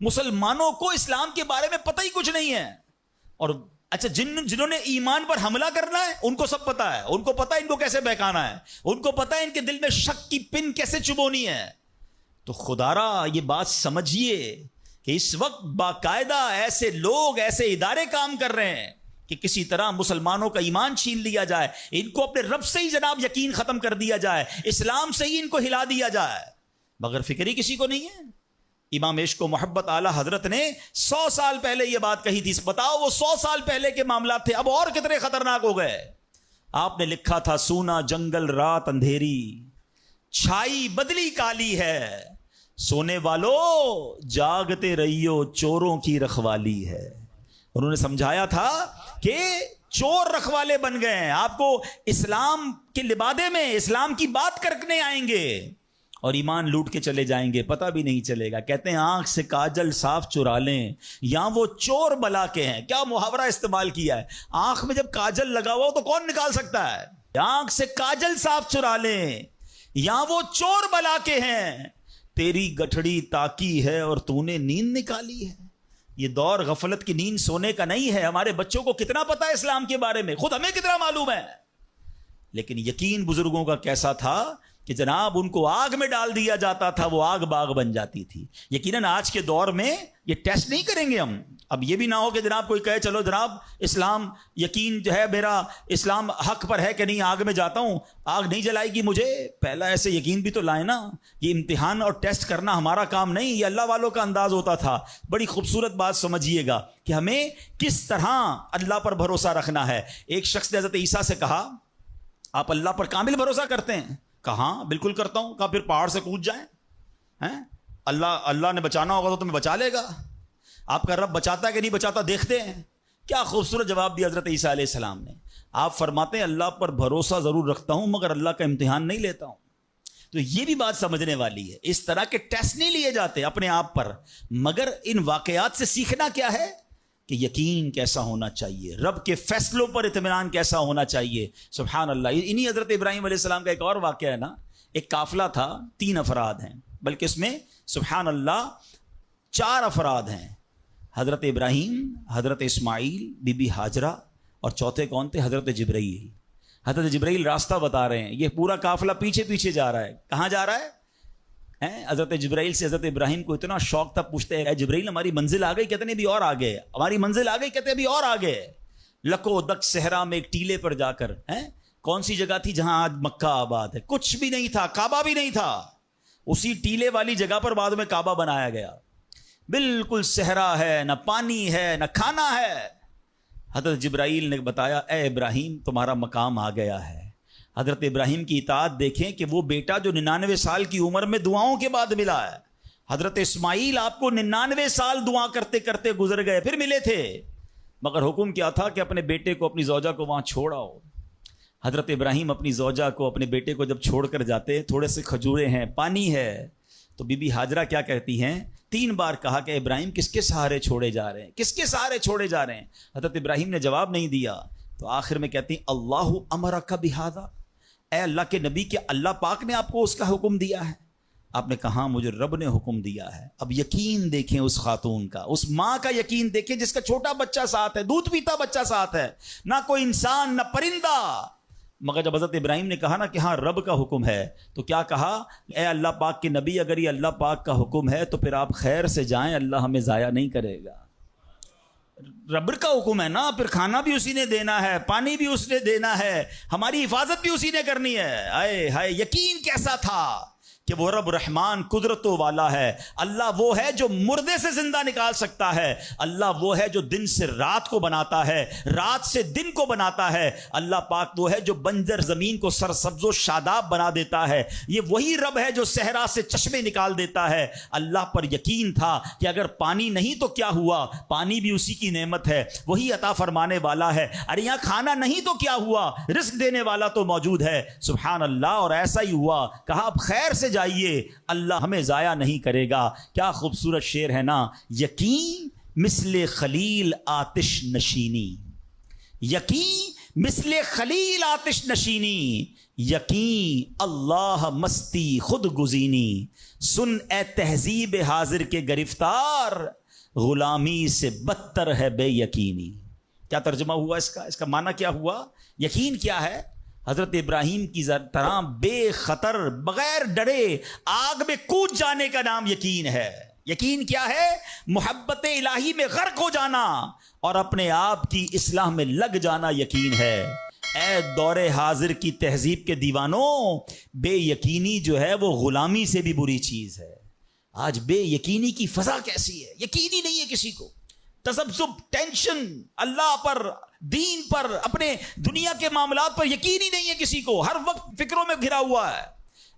مسلمانوں کو اسلام کے بارے میں پتہ ہی کچھ نہیں ہے. اور اچھا جنہوں نے ایمان پر حملہ کرنا ہے ان کو سب پتا ہے, ان کو پتا ہے ان کو کیسے بہکانا ہے, ان کو پتا ہے ان کے دل میں شک کی پن کیسے چبونی ہے. تو خدارا یہ بات سمجھیے کہ اس وقت باقاعدہ ایسے لوگ, ایسے ادارے کام کر رہے ہیں کہ کسی طرح مسلمانوں کا ایمان چھین لیا جائے, ان کو اپنے رب سے ہی جناب یقین ختم کر دیا جائے, اسلام سے ہی ان کو ہلا دیا جائے, مگر فکر ہی کسی کو نہیں ہے. امام عشق و محبت اعلی حضرت نے 100 سال پہلے یہ بات کہی تھی. بتاؤ وہ 100 سال پہلے کے معاملات تھے, اب اور کتنے خطرناک ہو گئے. آپ نے لکھا تھا سونا جنگل رات اندھیری, چھائی بدلی کالی ہے, سونے والو جاگتے رہیو چوروں کی رکھوالی ہے. انہوں نے سمجھایا تھا کہ چور رکھوالے بن گئے ہیں, آپ کو اسلام کے لبادے میں اسلام کی بات کرنے آئیں گے اور ایمان لوٹ کے چلے جائیں گے, پتہ بھی نہیں چلے گا. کہتے ہیں آنکھ سے کاجل صاف چرا لیں یا وہ چور بلا کے ہیں. کیا محاورہ استعمال کیا ہے, آنکھ میں جب کاجل لگا ہوا ہو تو کون نکال سکتا ہے. آنکھ سے کاجل صاف چرا لیں یا وہ چور بلا کے ہیں, تیری گٹھڑی تاکی ہے اور تو نے نیند نکالی ہے. یہ دور غفلت کی نیند سونے کا نہیں ہے. ہمارے بچوں کو کتنا پتا ہے اسلام کے بارے میں, خود ہمیں کتنا معلوم ہے, لیکن یقین بزرگوں کا کیسا تھا کہ جناب ان کو آگ میں ڈال دیا جاتا تھا, وہ آگ باغ بن جاتی تھی. یقیناً آج کے دور میں یہ ٹیسٹ نہیں کریں گے ہم. اب یہ بھی نہ ہو کہ جناب کوئی کہے چلو جناب اسلام یقین جو ہے میرا, اسلام حق پر ہے کہ نہیں, آگ میں جاتا ہوں آگ نہیں جلائے گی مجھے. پہلا ایسے یقین بھی تو لائے نا. یہ امتحان اور ٹیسٹ کرنا ہمارا کام نہیں, یہ اللہ والوں کا انداز ہوتا تھا. بڑی خوبصورت بات سمجھیے گا کہ ہمیں کس طرح اللہ پر بھروسہ رکھنا ہے. ایک شخص نے حضرت عیسیٰ سے کہا آپ اللہ پر کامل بھروسہ کرتے ہیں؟ کہاں بالکل کرتا ہوں. کہا پھر پہاڑ سے کود جائیں, اللہ نے بچانا ہوگا تو تمہیں بچا لے گا. آپ کا رب بچاتا ہے کہ نہیں بچاتا دیکھتے ہیں. کیا خوبصورت جواب دیا حضرت عیسیٰ علیہ السلام نے. آپ فرماتے ہیں اللہ پر بھروسہ ضرور رکھتا ہوں مگر اللہ کا امتحان نہیں لیتا ہوں. تو یہ بھی بات سمجھنے والی ہے. اس طرح کے ٹیسٹ نہیں لیے جاتے اپنے آپ پر, مگر ان واقعات سے سیکھنا کیا ہے کہ یقین کیسا ہونا چاہیے, رب کے فیصلوں پر اطمینان کیسا ہونا چاہیے. سبحان اللہ. انہی حضرت ابراہیم علیہ السلام کا ایک اور واقعہ ہے نا. ایک قافلہ تھا, 3 افراد ہیں, بلکہ اس میں سبحان اللہ 4 افراد ہیں. حضرت ابراہیم, حضرت اسماعیل, بی بی ہاجرہ, اور چوتھے کون تھے؟ حضرت جبرائیل. حضرت جبرائیل راستہ بتا رہے ہیں. یہ پورا قافلہ پیچھے پیچھے جا رہا ہے. کہاں جا رہا ہے؟ حضرت جبرائیل سے حضرت ابراہیم کو اتنا شوق تھا, پوچھتے ہیں جبرائیل ہماری منزل آ گئی؟ کہتے ہیں ابھی اور آگے. ہماری منزل آ گئی؟ کہتے ہیں ابھی اور آگے. لکو دک صحرا میں ایک ٹیلے پر جا کر, کون سی جگہ تھی جہاں آج مکہ آباد ہے؟ کچھ بھی نہیں تھا, کعبہ بھی نہیں تھا. اسی ٹیلے والی جگہ پر بعد میں کعبہ بنایا گیا. بالکل صحرا ہے, نہ پانی ہے نہ کھانا ہے. حضرت جبرائیل نے بتایا اے ابراہیم تمہارا مقام آ گیا ہے. حضرت ابراہیم کی اطاعت دیکھیں کہ وہ بیٹا جو 99 سال کی عمر میں دعاؤں کے بعد ملا ہے. حضرت اسماعیل آپ کو 99 سال دعا کرتے کرتے گزر گئے, پھر ملے تھے, مگر حکم کیا تھا کہ اپنے بیٹے کو, اپنی زوجہ کو وہاں چھوڑ آؤ. حضرت ابراہیم اپنی زوجہ کو, اپنے بیٹے کو جب چھوڑ کر جاتے, تھوڑے سے کھجورے ہیں, پانی ہے, تو بی بی ہاجرہ کیا کہتی ہیں؟ 3 بار کہا کہ ابراہیم کس کے سہارے چھوڑے جا رہے ہیں, کس کے سہارے چھوڑے جا رہے ہیں. حضرت ابراہیم نے جواب نہیں دیا, تو آخر میں کہتی ہیں اللہ امرک بہذا, اے اللہ کے نبی کیا اللہ پاک نے آپ کو اس کا حکم دیا ہے؟ آپ نے کہا مجھے رب نے حکم دیا ہے. اب یقین دیکھیں اس خاتون کا, اس ماں کا یقین دیکھیں جس کا چھوٹا بچہ ساتھ ہے, دودھ پیتا بچہ ساتھ ہے, نہ کوئی انسان نہ پرندہ. مگر جب حضرت ابراہیم نے کہا نا کہ ہاں رب کا حکم ہے, تو کیا کہا؟ اے اللہ پاک کے نبی اگر یہ اللہ پاک کا حکم ہے تو پھر آپ خیر سے جائیں, اللہ ہمیں ضائع نہیں کرے گا. رب کا حکم ہے نا, پھر کھانا بھی اسی نے دینا ہے, پانی بھی اس نے دینا ہے, ہماری حفاظت بھی اسی نے کرنی ہے. آئے ہائے یقین کیسا تھا کہ وہ رب رحمان قدرتوں والا ہے. اللہ وہ ہے جو مردے سے زندہ نکال سکتا ہے. اللہ وہ ہے جو دن سے رات کو بناتا ہے, رات سے دن کو بناتا ہے. اللہ پاک وہ ہے جو بنجر زمین کو سرسبز و شاداب بنا دیتا ہے. یہ وہی رب ہے جو صحرا سے چشمے نکال دیتا ہے. اللہ پر یقین تھا کہ اگر پانی نہیں تو کیا ہوا, پانی بھی اسی کی نعمت ہے, وہی عطا فرمانے والا ہے. ارے یہاں کھانا نہیں تو کیا ہوا, رزق دینے والا تو موجود ہے. سبحان اللہ. اور ایسا ہی ہوا, کہا اب خیر سے جائیے, اللہ ہمیں ضائع نہیں کرے گا. کیا خوبصورت شعر ہے نا. یقین مثل خلیل آتش نشینی, یقین مثل خلیل آتش نشینی، یقین اللہ مستی خود گزینی، سن اے تہذیب حاضر کے گرفتار، غلامی سے بدتر ہے بے یقینی۔ کیا ترجمہ ہوا اس کا معنی کیا ہوا؟ یقین کیا ہے؟ حضرت ابراہیم کی طرح بے خطر بغیر ڈرے آگ میں کود جانے کا نام یقین ہے۔ یقین کیا ہے؟ محبت الہی میں غرق ہو جانا اور اپنے آپ کی اصلاح میں لگ جانا یقین ہے۔ اے دور حاضر کی تہذیب کے دیوانوں، بے یقینی جو ہے وہ غلامی سے بھی بری چیز ہے۔ آج بے یقینی کی فضا کیسی ہے؟ یقین ہی نہیں ہے کسی کو، تذبذب، ٹینشن، اللہ پر، دین پر، اپنے دنیا کے معاملات پر یقین ہی نہیں ہے کسی کو، ہر وقت فکروں میں گھرا ہوا ہے۔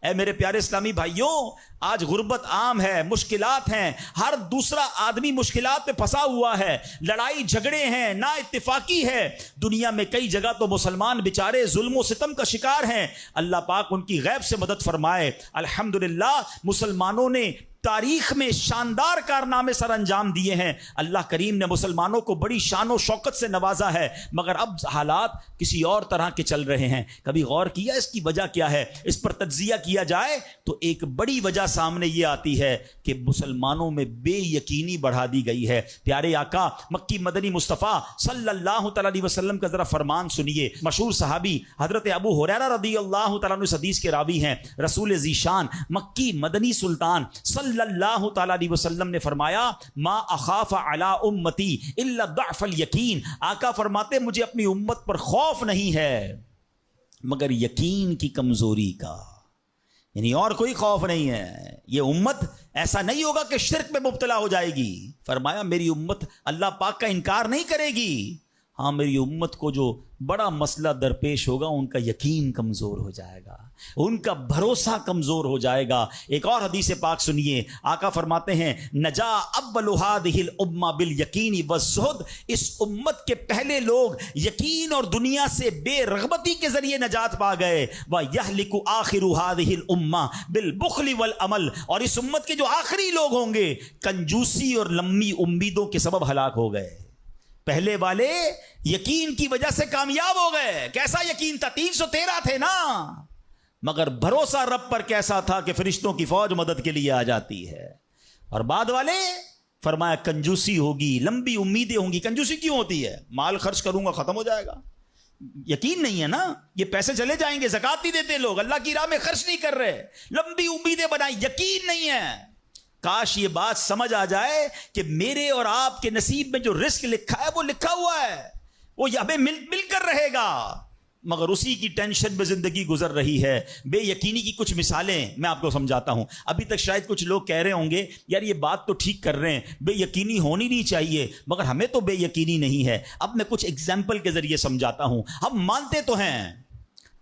اے میرے پیارے اسلامی بھائیوں، آج غربت عام ہے، مشکلات ہیں، ہر دوسرا آدمی مشکلات میں پھنسا ہوا ہے، لڑائی جھگڑے ہیں، نا اتفاقی ہے، دنیا میں کئی جگہ تو مسلمان بیچارے ظلم و ستم کا شکار ہیں۔ اللہ پاک ان کی غیب سے مدد فرمائے۔ الحمدللہ مسلمانوں نے تاریخ میں شاندار کارنامے سر انجام دیے ہیں، اللہ کریم نے مسلمانوں کو بڑی شان و شوکت سے نوازا ہے، مگر اب حالات کسی اور طرح کے چل رہے ہیں۔ کبھی غور کیا اس کی وجہ کیا ہے؟ اس پر تجزیہ کیا جائے تو ایک بڑی وجہ سامنے یہ آتی ہے کہ مسلمانوں میں بے یقینی بڑھا دی گئی ہے۔ پیارے آقا مکی مدنی مصطفیٰ صلی اللہ تعالی علیہ وسلم کا ذرا فرمان سنیے۔ مشہور صحابی حضرت ابو ہریرہ رضی اللہ تعالیٰ عنہ اس حدیث کے راوی ہیں، رسول ذیشان مکی مدنی سلطان صلی اللہ تعالیٰ علیہ وسلم نے فرمایا، ما اخاف علی امتی الا ضعف الیقین۔ آقا فرماتے مجھے اپنی امت پر خوف نہیں ہے مگر یقین کی کمزوری کا، یعنی اور کوئی خوف نہیں ہے۔ یہ امت ایسا نہیں ہوگا کہ شرک میں مبتلا ہو جائے گی، فرمایا میری امت اللہ پاک کا انکار نہیں کرے گی، ہاں میری امت کو جو بڑا مسئلہ درپیش ہوگا ان کا یقین کمزور ہو جائے گا، ان کا بھروسہ کمزور ہو جائے گا۔ ایک اور حدیث پاک سنیے، آقا فرماتے ہیں نجا اول هذه الامه بالیقین والزہد، اس امت کے پہلے لوگ یقین اور دنیا سے بے رغبتی کے ذریعے نجات پا گئے، ویہلک آخر هذه الامه بالبخل والعمل، اور اس امت کے جو آخری لوگ ہوں گے کنجوسی اور لمبی امیدوں کے سبب ہلاک ہو گئے۔ پہلے والے یقین کی وجہ سے کامیاب ہو گئے۔ کیسا یقین تھا؟ 313 تھے نا، مگر بھروسہ رب پر کیسا تھا کہ فرشتوں کی فوج مدد کے لیے آ جاتی ہے۔ اور بعد والے فرمایا کنجوسی ہوگی، لمبی امیدیں ہوں گی۔ کنجوسی کیوں ہوتی ہے؟ مال خرچ کروں گا ختم ہو جائے گا، یقین نہیں ہے نا، یہ پیسے چلے جائیں گے، زکات نہیں دیتے لوگ، اللہ کی راہ میں خرچ نہیں کر رہے، لمبی امیدیں بنائی، یقین نہیں ہے۔ کاش یہ بات سمجھ آ جائے کہ میرے اور آپ کے نصیب میں جو رزق لکھا ہے وہ لکھا ہوا ہے، وہ ہمیں مل کر رہے گا، مگر اسی کی ٹینشن میں زندگی گزر رہی ہے۔ بے یقینی کی کچھ مثالیں میں آپ کو سمجھاتا ہوں۔ ابھی تک شاید کچھ لوگ کہہ رہے ہوں گے یار یہ بات تو ٹھیک کر رہے ہیں، بے یقینی ہونی نہیں چاہیے، مگر ہمیں تو بے یقینی نہیں ہے۔ اب میں کچھ ایگزامپل کے ذریعے سمجھاتا ہوں۔ ہم مانتے تو ہیں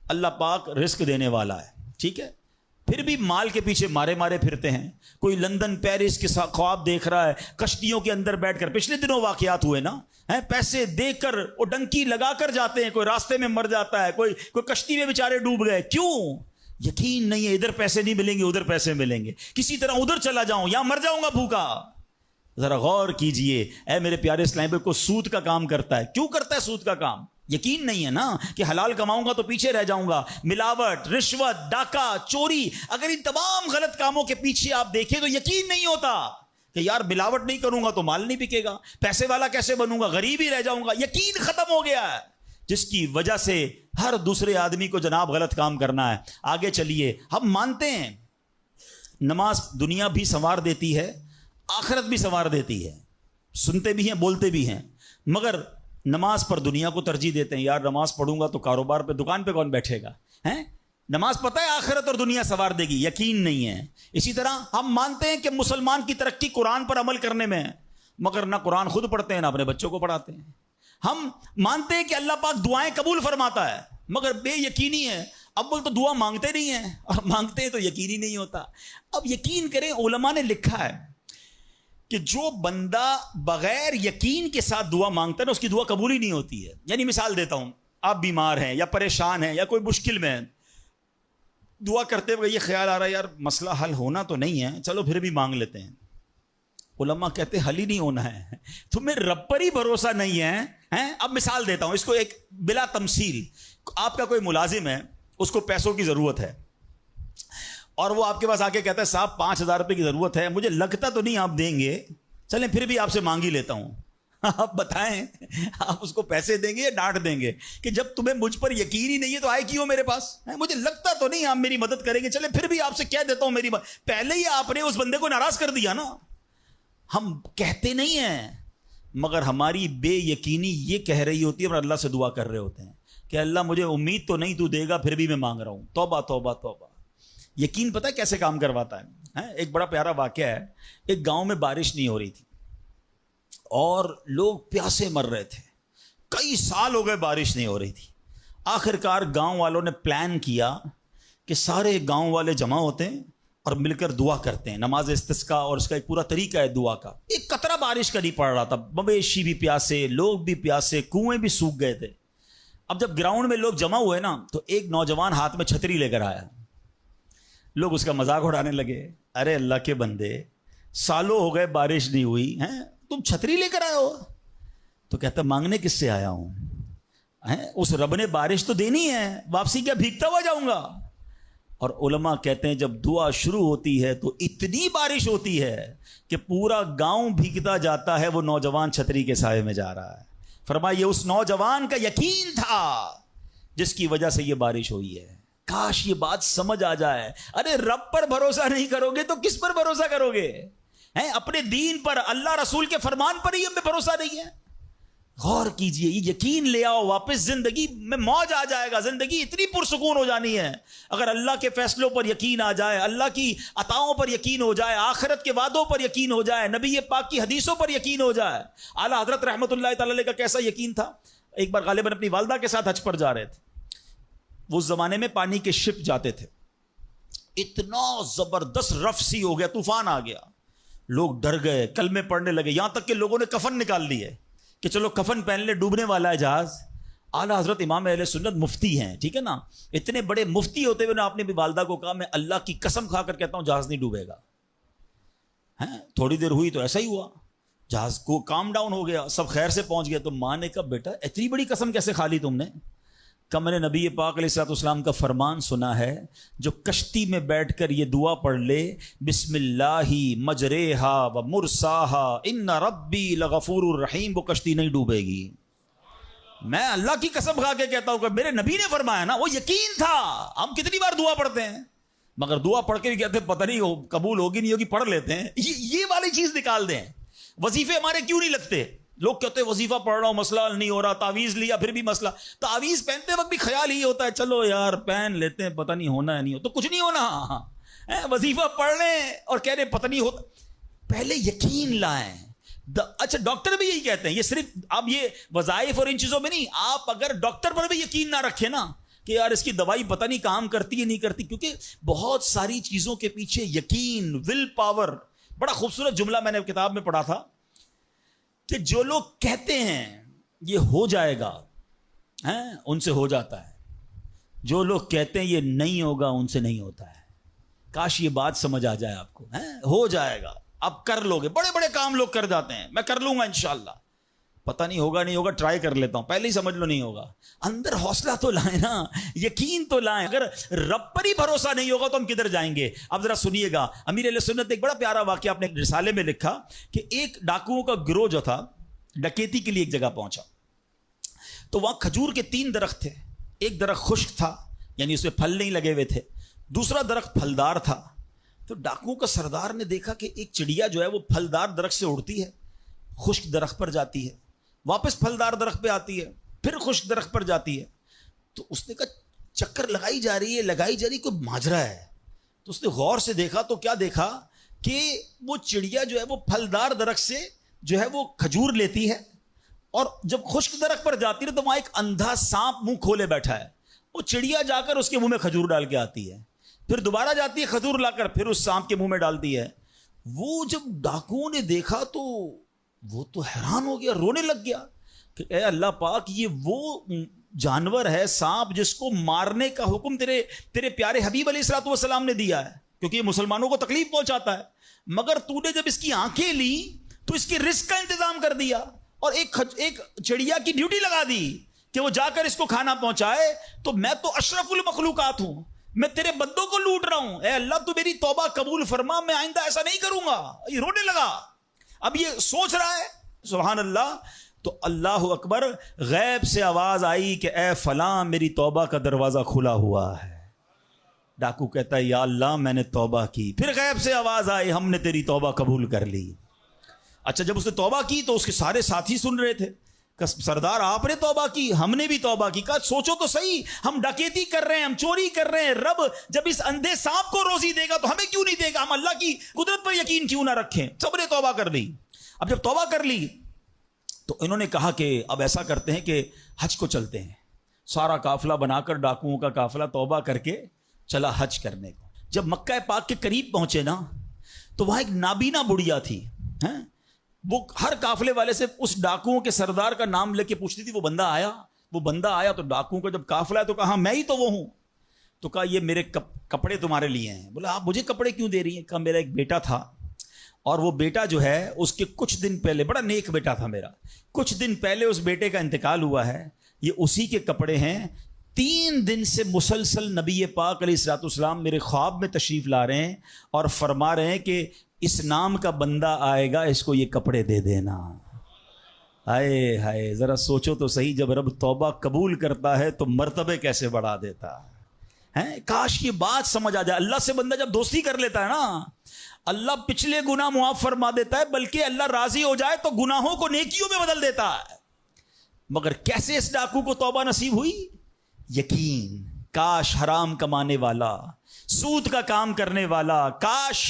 اللہ پاک رزق دینے والا ہے، ٹھیک ہے، پھر بھی مال کے پیچھے مارے پھرتے ہیں۔ کوئی لندن پیرس کے خواب دیکھ رہا ہے، کشتیوں کے اندر بیٹھ کر، پچھلے دنوں واقعات ہوئے نا، پیسے دے کر وہ ڈنکی لگا کر جاتے ہیں، کوئی راستے میں مر جاتا ہے، کوئی کشتی میں بیچارے ڈوب گئے۔ کیوں؟ یقین نہیں ہے ادھر پیسے نہیں ملیں گے ادھر پیسے ملیں گے، کسی طرح ادھر چلا جاؤں یا مر جاؤں گا بھوکا۔ ذرا غور کیجئے، اے میرے پیارے اسلام بھائی، کو سود کا کام کرتا ہے، کیوں کرتا ہے سود کا کام؟ یقین نہیں ہے نا کہ حلال کماؤں گا تو پیچھے رہ جاؤں گا۔ ملاوٹ، رشوت، ڈاکہ، چوری، اگر ان تمام غلط کاموں کے پیچھے آپ دیکھیں تو یقین نہیں ہوتا کہ یار ملاوٹ نہیں کروں گا تو مال نہیں بکے گا، پیسے والا کیسے بنوں گا، غریب ہی رہ جاؤں گا۔ یقین ختم ہو گیا ہے، جس کی وجہ سے ہر دوسرے آدمی کو جناب غلط کام کرنا ہے۔ آگے چلیے، ہم مانتے ہیں نماز دنیا بھی سنوار دیتی ہے، آخرت بھی سنوار دیتی ہے، سنتے بھی ہیں بولتے بھی ہیں، مگر نماز پر دنیا کو ترجیح دیتے ہیں۔ یار نماز پڑھوں گا تو کاروبار پہ، دکان پہ کون بیٹھے گا؟ نماز پتہ ہے آخرت اور دنیا سنوار دے گی، یقین نہیں ہے۔ اسی طرح ہم مانتے ہیں کہ مسلمان کی ترقی قرآن پر عمل کرنے میں ہے، مگر نہ قرآن خود پڑھتے ہیں نہ اپنے بچوں کو پڑھاتے ہیں۔ ہم مانتے ہیں کہ اللہ پاک دعائیں قبول فرماتا ہے، مگر بے یقینی ہے، اول تو دعا مانگتے نہیں ہیں اور مانگتے ہیں تو یقینی نہیں ہوتا۔ اب یقین کریں، علماء نے لکھا ہے کہ جو بندہ بغیر یقین کے ساتھ دعا مانگتا ہے نا، اس کی دعا قبول ہی نہیں ہوتی ہے۔ یعنی مثال دیتا ہوں، آپ بیمار ہیں یا پریشان ہیں یا کوئی مشکل میں ہیں، دعا کرتے ہوئے یہ خیال آ رہا ہے یار مسئلہ حل ہونا تو نہیں ہے، چلو پھر بھی مانگ لیتے ہیں، علماء کہتے ہیں حل ہی نہیں ہونا ہے، تمہیں رب پر ہی بھروسہ نہیں ہے. اب مثال دیتا ہوں اس کو ایک بلا تمثیل. آپ کا کوئی ملازم ہے، اس کو پیسوں کی ضرورت ہے، اور وہ آپ کے پاس آ کے کہتا ہے صاحب 5,000 روپے کی ضرورت ہے، مجھے لگتا تو نہیں آپ دیں گے، چلیں پھر بھی آپ سے مانگ ہی لیتا ہوں. آپ بتائیں آپ اس کو پیسے دیں گے یا ڈانٹ دیں گے کہ جب تمہیں مجھ پر یقین ہی نہیں ہے تو آئے کیوں میرے پاس؟ مجھے لگتا تو نہیں آپ میری مدد کریں گے، چلیں پھر بھی آپ سے کہہ دیتا ہوں میری پہلے ہی آپ نے اس بندے کو ناراض کر دیا نا. ہم کہتے نہیں ہیں مگر ہماری بے یقینی یہ کہہ رہی ہوتی ہے، اور اللہ سے دعا کر رہے ہوتے ہیں کہ اللہ مجھے امید تو نہیں تو دے گا، پھر بھی میں مانگ رہا ہوں. توبہ توبہ توبہ. یقین پتہ ہے کیسے کام کرواتا ہے؟ ایک بڑا پیارا واقعہ ہے. ایک گاؤں میں بارش نہیں ہو رہی تھی اور لوگ پیاسے مر رہے تھے، کئی سال ہو گئے بارش نہیں ہو رہی تھی. آخرکار گاؤں والوں نے پلان کیا کہ سارے گاؤں والے جمع ہوتے ہیں اور مل کر دعا کرتے ہیں، نماز استسقاء، اور اس کا ایک پورا طریقہ ہے دعا کا. ایک قطرہ بارش کا نہیں پڑ رہا تھا، مویشی بھی پیاسے، لوگ بھی پیاسے، کنویں بھی سوکھ گئے تھے. اب جب گراؤنڈ میں لوگ جمع ہوئے نا تو ایک نوجوان ہاتھ میں چھتری لے کر آیا. لوگ اس کا مذاق اڑانے لگے، ارے اللہ کے بندے سالوں ہو گئے بارش نہیں ہوئی ہیں، تم چھتری لے کر آئے ہو؟ تو کہتا مانگنے کس سے آیا ہوں؟ اس رب نے بارش تو دینی ہے، واپسی کیا بھیگتا ہوا جاؤں گا؟ اور علماء کہتے ہیں جب دعا شروع ہوتی ہے تو اتنی بارش ہوتی ہے کہ پورا گاؤں بھیگتا جاتا ہے، وہ نوجوان چھتری کے سائے میں جا رہا ہے. فرمایا یہ اس نوجوان کا یقین تھا جس کی وجہ سے یہ بارش ہوئی ہے. کاش یہ بات سمجھ آ جائے. ارے رب پر بھروسہ نہیں کرو گے تو کس پر بھروسہ کرو گے؟ اپنے دین پر، اللہ رسول کے فرمان پر ہی ہمیں بھروسہ نہیں ہے. غور کیجئے، یہ یقین لے آؤ واپس، زندگی میں موج آ جائے گا. زندگی اتنی پرسکون ہو جانی ہے اگر اللہ کے فیصلوں پر یقین آ جائے، اللہ کی عطاؤں پر یقین ہو جائے، آخرت کے وعدوں پر یقین ہو جائے، نبی پاک کی حدیثوں پر یقین ہو جائے. اعلیٰ حضرت رحمت اللہ تعالی علیہ کا کیسا یقین تھا. ایک بار غالباً اپنی والدہ کے ساتھ حج پر جا رہے تھے. وہ اس زمانے میں پانی کے شپ جاتے تھے. اتنا زبردست رف سی ہو گیا، طوفان آ گیا، لوگ ڈر گئے، کلمے پڑھنے لگے، یہاں تک کہ لوگوں نے کفن نکال لیے کہ چلو کفن پہن لے، ڈوبنے والا ہے جہاز. اعلیٰ حضرت امام اہل سنت مفتی ہیں، ٹھیک ہے نا، اتنے بڑے مفتی ہوتے ہوئے آپ نے بھی والدہ کو کہا میں اللہ کی قسم کھا کر کہتا ہوں جہاز نہیں ڈوبے گا. تھوڑی دیر ہوئی تو ایسا ہی ہوا، جہاز کو کام ڈاؤن ہو گیا، سب خیر سے پہنچ گئے. تو ماں نے کہا بیٹا اتنی بڑی قسم کیسے کھا لی تم نے؟ کہ میں نے نبی پاک علیہ الصلوۃ والسلام کا فرمان سنا ہے، جو کشتی میں بیٹھ کر یہ دعا پڑھ لے، بسم اللہ مجریہا و مرساہا ان ربی لغفور الرحیم، وہ کشتی نہیں ڈوبے گی. میں اللہ کی قسم کھا کے کہتا ہوں کہ میرے نبی نے فرمایا نا، وہ یقین تھا. ہم کتنی بار دعا پڑھتے ہیں مگر دعا پڑھ کے بھی کہتے ہیں پتہ نہیں قبول ہوگی نہیں ہوگی، پڑھ لیتے ہیں. یہ والی چیز نکال دیں. وظیفے ہمارے کیوں نہیں لگتے؟ لوگ کہتے ہیں وظیفہ پڑھ رہا ہوں مسئلہ حل نہیں ہو رہا، تعویذ لیا پھر بھی مسئلہ. تعویذ پہنتے وقت بھی خیال ہی ہوتا ہے چلو یار پہن لیتے ہیں، پتہ نہیں ہونا ہے نہیں ہو تو کچھ نہیں ہونا. وظیفہ پڑھ لیں اور کہہ رہے پتہ نہیں ہوتا. پہلے یقین لائیں. اچھا ڈاکٹر بھی یہی کہتے ہیں، یہ صرف اب یہ وظائف اور ان چیزوں میں نہیں، آپ اگر ڈاکٹر پر بھی یقین نہ رکھیں نا کہ یار اس کی دوائی پتہ نہیں کام کرتی ہے نہیں کرتی، کیونکہ بہت ساری چیزوں کے پیچھے یقین، ول پاور. بڑا خوبصورت جملہ میں نے کتاب میں پڑھا تھا کہ جو لوگ کہتے ہیں یہ ہو جائے گا ان سے ہو جاتا ہے، جو لوگ کہتے ہیں یہ نہیں ہوگا ان سے نہیں ہوتا ہے. کاش یہ بات سمجھ آ جائے آپ کو. ہو جائے گا، اب کر لو گے. بڑے بڑے کام لوگ کر جاتے ہیں، میں کر لوں گا انشاءاللہ، پتہ نہیں ہوگا نہیں ہوگا، ٹرائی کر لیتا ہوں، پہلے ہی سمجھ لو نہیں ہوگا. اندر حوصلہ تو لائیں نا، یقین تو لائیں. اگر رب پر ہی بھروسہ نہیں ہوگا تو ہم کدھر جائیں گے؟ اب ذرا سنیے گا، امیر اہل سنت نے ایک بڑا پیارا واقعہ اپنے رسالے میں لکھا کہ ایک ڈاکوؤں کا گروہ جو تھا ڈکیتی کے لیے ایک جگہ پہنچا. تو وہاں کھجور کے 3 درخت تھے. ایک درخت خشک تھا، یعنی اس میں پھل نہیں لگے ہوئے تھے. دوسرا درخت پھلدار تھا. تو ڈاکوؤں کا سردار نے دیکھا کہ ایک چڑیا جو ہے وہ پھلدار درخت سے اڑتی ہے، خشک درخت پر جاتی ہے، واپس پھلدار درخت پہ آتی ہے، پھر خشک درخت پر جاتی ہے. تو اس نے کہا چکر لگائی جا رہی ہے، کوئی ماجرا ہے. تو اس نے غور سے دیکھا تو کیا دیکھا کہ وہ چڑیا جو ہے وہ پھلدار درخت سے جو ہے وہ کھجور لیتی ہے، اور جب خشک درخت پر جاتی ہے تو وہاں ایک اندھا سانپ منہ کھولے بیٹھا ہے. وہ چڑیا جا کر اس کے منہ میں کھجور ڈال کے آتی ہے، پھر دوبارہ جاتی ہے کھجور لا کر پھر اس سانپ کے منہ میں ڈالتی ہے. وہ جب ڈاکوؤں نے دیکھا تو وہ تو حیران ہو گیا، رونے لگ گیا کہ اے اللہ پاک، یہ وہ جانور ہے سانپ جس کو مارنے کا حکم تیرے پیارے حبیب علیہ الصلوۃ والسلام نے دیا ہے. کیونکہ یہ مسلمانوں کو تکلیف پہنچاتا ہے. مگر تو نے جب اس کی آنکھیں لی تو اس کے رزق کا انتظام کر دیا اور ایک چڑیا کی ڈیوٹی لگا دی کہ وہ جا کر اس کو کھانا پہنچائے. تو میں تو اشرف المخلوقات ہوں, میں تیرے بندوں کو لوٹ رہا ہوں, اے اللہ تو میری توبہ قبول فرما, میں آئندہ ایسا نہیں کروں گا. یہ رونے لگا. اب یہ سوچ رہا ہے, سبحان اللہ. تو اللہ اکبر, غیب سے آواز آئی کہ اے فلاں میری توبہ کا دروازہ کھلا ہوا ہے. ڈاکو کہتا ہے یا اللہ میں نے توبہ کی. پھر غیب سے آواز آئی ہم نے تیری توبہ قبول کر لی. اچھا جب اس نے توبہ کی تو اس کے سارے ساتھی سن رہے تھے, سردار آپ نے توبہ کی, ہم نے بھی توبہ کی. کہا سوچو تو صحیح, ہم ڈکیتی کر رہے ہیں, ہم چوری کر رہے ہیں, رب جب اس اندھے سانپ کو روزی دے گا تو ہمیں کیوں نہیں دے گا؟ ہم اللہ کی قدرت پر یقین کیوں نہ رکھیں؟ سب نے توبہ کر لی. اب جب توبہ کر لی تو انہوں نے کہا کہ اب ایسا کرتے ہیں کہ حج کو چلتے ہیں. سارا قافلہ بنا کر, ڈاکوؤں کا قافلہ توبہ کر کے چلا حج کرنے کو. جب مکہ پاک کے قریب پہنچے نا تو وہاں ایک نابینا بڑھیا تھی. وہ ہر قافلے والے سے اس ڈاکوؤں کے سردار کا نام لے کے پوچھتی تھی. وہ بندہ آیا تو ڈاکوؤں کا جب قافلہ ہے تو کہا میں ہی تو وہ ہوں. تو کہا یہ میرے کپڑے تمہارے لیے ہیں. بولا آپ مجھے کپڑے کیوں دے رہی ہیں؟ کہا میرا ایک بیٹا تھا اور وہ بیٹا جو ہے اس کے کچھ دن پہلے, بڑا نیک بیٹا تھا میرا, کچھ دن پہلے اس بیٹے کا انتقال ہوا ہے. یہ اسی کے کپڑے ہیں. 3 دن سے مسلسل نبی پاک علیہ الصلوۃ والسلام میرے خواب میں تشریف لا رہے ہیں اور فرما رہے ہیں کہ اس نام کا بندہ آئے گا, اس کو یہ کپڑے دے دینا. ہائے ہائے, ذرا سوچو تو صحیح, جب رب توبہ قبول کرتا ہے تو مرتبے کیسے بڑھا دیتا ہے. کاش یہ بات سمجھ آ جائے. اللہ سے بندہ جب دوستی کر لیتا ہے نا, اللہ پچھلے گناہ معاف فرما دیتا ہے, بلکہ اللہ راضی ہو جائے تو گناہوں کو نیکیوں میں بدل دیتا ہے. مگر کیسے اس ڈاکو کو توبہ نصیب ہوئی؟ یقین. کاش حرام کمانے والا, سود کا کام کرنے والا, کاش